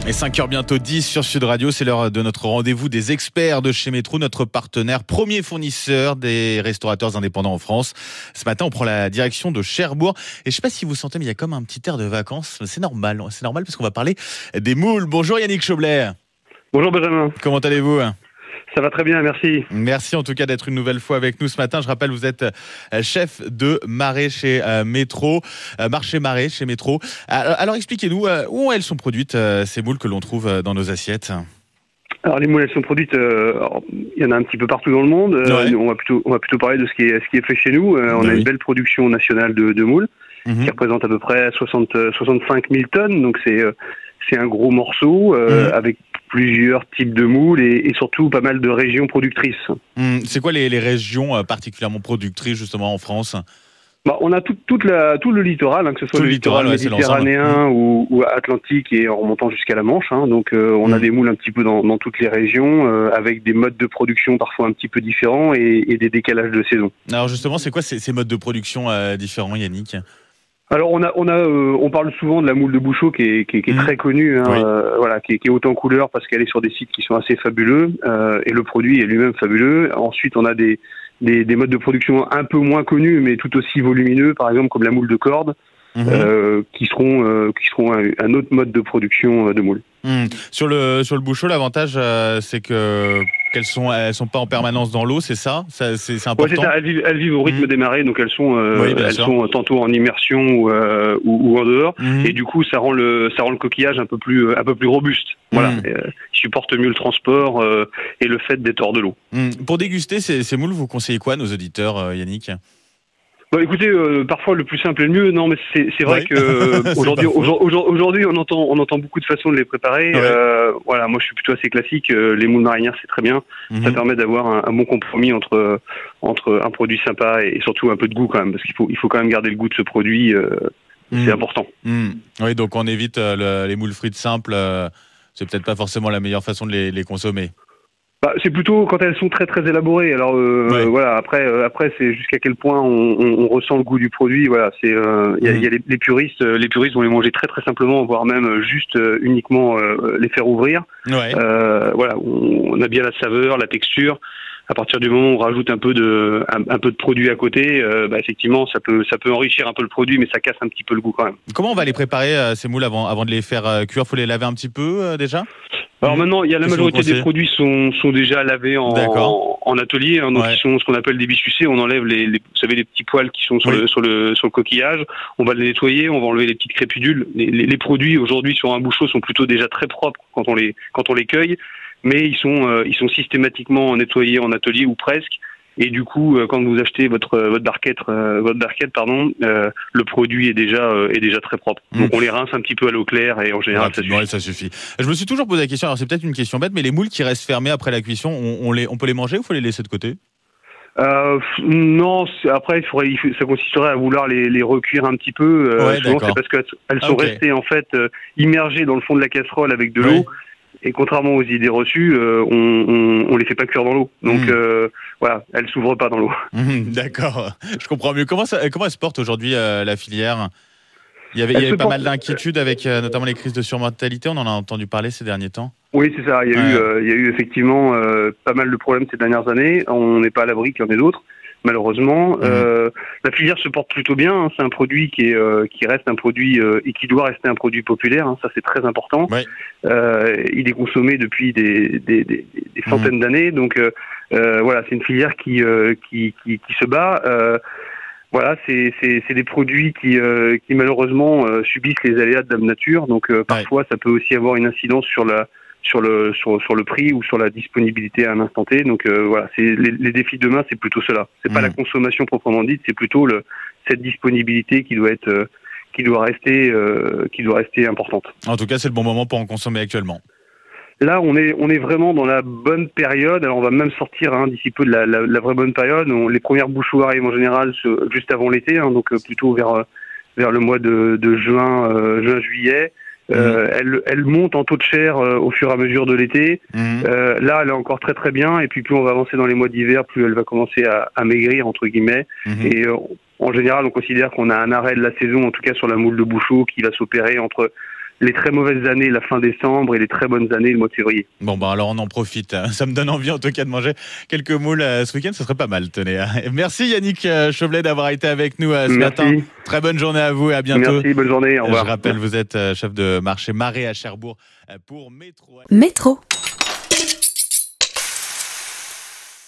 Et 5h bientôt 10 sur Sud Radio, c'est l'heure de notre rendez-vous des experts de chez Metro, notre partenaire, premier fournisseur des restaurateurs indépendants en France. Ce matin, on prend la direction de Cherbourg. Et je ne sais pas si vous sentez, mais il y a comme un petit air de vacances. C'est normal parce qu'on va parler des moules. Bonjour Yannick Choblet. Bonjour Benjamin. Comment allez-vous ? Ça va très bien, merci. Merci en tout cas d'être une nouvelle fois avec nous ce matin. Je rappelle, vous êtes chef de marché chez Metro, marché marché chez Metro. Alors expliquez-nous, où elles sont produites ces moules que l'on trouve dans nos assiettes ? Alors les moules, elles sont produites, il y en a un petit peu partout dans le monde. Ouais. On va plutôt parler de ce qui est fait chez nous. On a une belle production nationale de moules qui représente à peu près 65 000 tonnes. Donc c'est un gros morceau avec plusieurs types de moules et surtout pas mal de régions productrices. C'est quoi les régions particulièrement productrices justement en France ? On a tout le littoral, que ce soit le littoral méditerranéen ou atlantique et en remontant jusqu'à la Manche. Donc on a des moules un petit peu dans toutes les régions avec des modes de production parfois un petit peu différents et des décalages de saison. Alors justement, c'est quoi ces modes de production différents, Yannick ? Alors on parle souvent de la moule de Bouchot qui est très connue, qui est haute en couleur parce qu'elle est sur des sites qui sont assez fabuleux et le produit est lui-même fabuleux. Ensuite on a des modes de production un peu moins connus mais tout aussi volumineux, par exemple comme la moule de corde, qui seront un autre mode de production de moule. Sur le Bouchot, l'avantage c'est qu'elles sont pas en permanence dans l'eau, c'est ça ? C'est important. Ouais, c'est ça. Elles vivent au rythme des marées, donc elles sont tantôt en immersion ou en dehors, et du coup ça rend le coquillage un peu plus robuste. Voilà, il supporte mieux le transport et le fait d'être hors de l'eau. Pour déguster ces moules, vous conseillez quoi à nos auditeurs, Yannick ? Écoutez, parfois le plus simple est le mieux. Non, mais c'est vrai que aujourd'hui on entend beaucoup de façons de les préparer. Ouais. Moi je suis plutôt assez classique. Les moules marinières c'est très bien. Ça permet d'avoir un bon compromis entre un produit sympa et surtout un peu de goût quand même, parce qu'il faut quand même garder le goût de ce produit. C'est important. Oui, donc on évite les moules frites simples. C'est peut-être pas forcément la meilleure façon de les consommer. C'est plutôt quand elles sont très très élaborées. Alors voilà. Après c'est jusqu'à quel point on ressent le goût du produit. Voilà, c'est il y a les puristes vont les manger très très simplement, voire même juste uniquement les faire ouvrir. Ouais. Voilà, on a bien la saveur, la texture. À partir du moment où on rajoute un peu de produit à côté, effectivement ça peut enrichir un peu le produit, mais ça casse un petit peu le goût quand même. Comment on va les préparer ces moules avant de les faire cuire ? Faut les laver un petit peu déjà ? Alors maintenant, il y a la majorité des produits sont déjà lavés en atelier, donc ils sont ce qu'on appelle des bissucés. On enlève vous savez, les petits poils qui sont sur le coquillage. On va les nettoyer, on va enlever les petites crépudules. Les produits aujourd'hui sur un Bouchot sont plutôt déjà très propres quand on les cueille, mais ils sont systématiquement nettoyés en atelier ou presque. Et du coup, quand vous achetez votre barquette, le produit est déjà très propre. Donc on les rince un petit peu à l'eau claire et en général ça suffit. Je me suis toujours posé la question. Alors c'est peut-être une question bête, mais les moules qui restent fermés après la cuisson, on peut les manger ou faut les laisser de côté ? Non, après ça consisterait à vouloir les recuire un petit peu. Souvent c'est parce qu'elles sont restées en fait immergées dans le fond de la casserole avec de l'eau. Et contrairement aux idées reçues, on les fait pas cuire dans l'eau. Donc voilà, elles s'ouvrent pas dans l'eau. D'accord, je comprends mieux. Comment elle se porte aujourd'hui la filière ? Il y avait pas mal d'inquiétudes avec notamment les crises de surmortalité. On en a entendu parler ces derniers temps. Oui, c'est ça. Il y a eu effectivement pas mal de problèmes ces dernières années. On n'est pas à l'abri qu'il y en ait d'autres. Malheureusement, la filière se porte plutôt bien. C'est un produit qui reste un produit et qui doit rester un produit populaire. Ça, c'est très important. Ouais. Il est consommé depuis des centaines d'années. Donc, voilà, c'est une filière qui se bat. Voilà, c'est des produits qui malheureusement subissent les aléas de la nature. Donc, parfois, ça peut aussi avoir une incidence sur le prix ou sur la disponibilité à un instant T. Donc voilà, c'est les défis de demain, c'est plutôt cela. C'est pas la consommation proprement dite, c'est plutôt cette disponibilité qui doit rester importante. En tout cas, c'est le bon moment pour en consommer actuellement. Là, on est vraiment dans la bonne période. Alors, on va même sortir d'ici peu de la vraie bonne période. Les premières Bouchots arrivent en général juste avant l'été, donc plutôt vers le mois de juin-juillet. Elle monte en taux de chair au fur et à mesure de l'été. Là, elle est encore très très bien. Et puis, plus on va avancer dans les mois d'hiver, plus elle va commencer à maigrir, entre guillemets. Et en général, on considère qu'on a un arrêt de la saison, en tout cas sur la moule de Bouchot, qui va s'opérer entre les très mauvaises années la fin décembre et les très bonnes années le mois de février. Bon, bah alors on en profite. Ça me donne envie en tout cas de manger quelques moules ce week-end. Ce serait pas mal, tenez. Merci Yannick Chauvelet d'avoir été avec nous ce matin. Très bonne journée à vous et à bientôt. Merci, bonne journée. Au revoir. Je rappelle, vous êtes chef de marché Marais à Cherbourg pour Métro.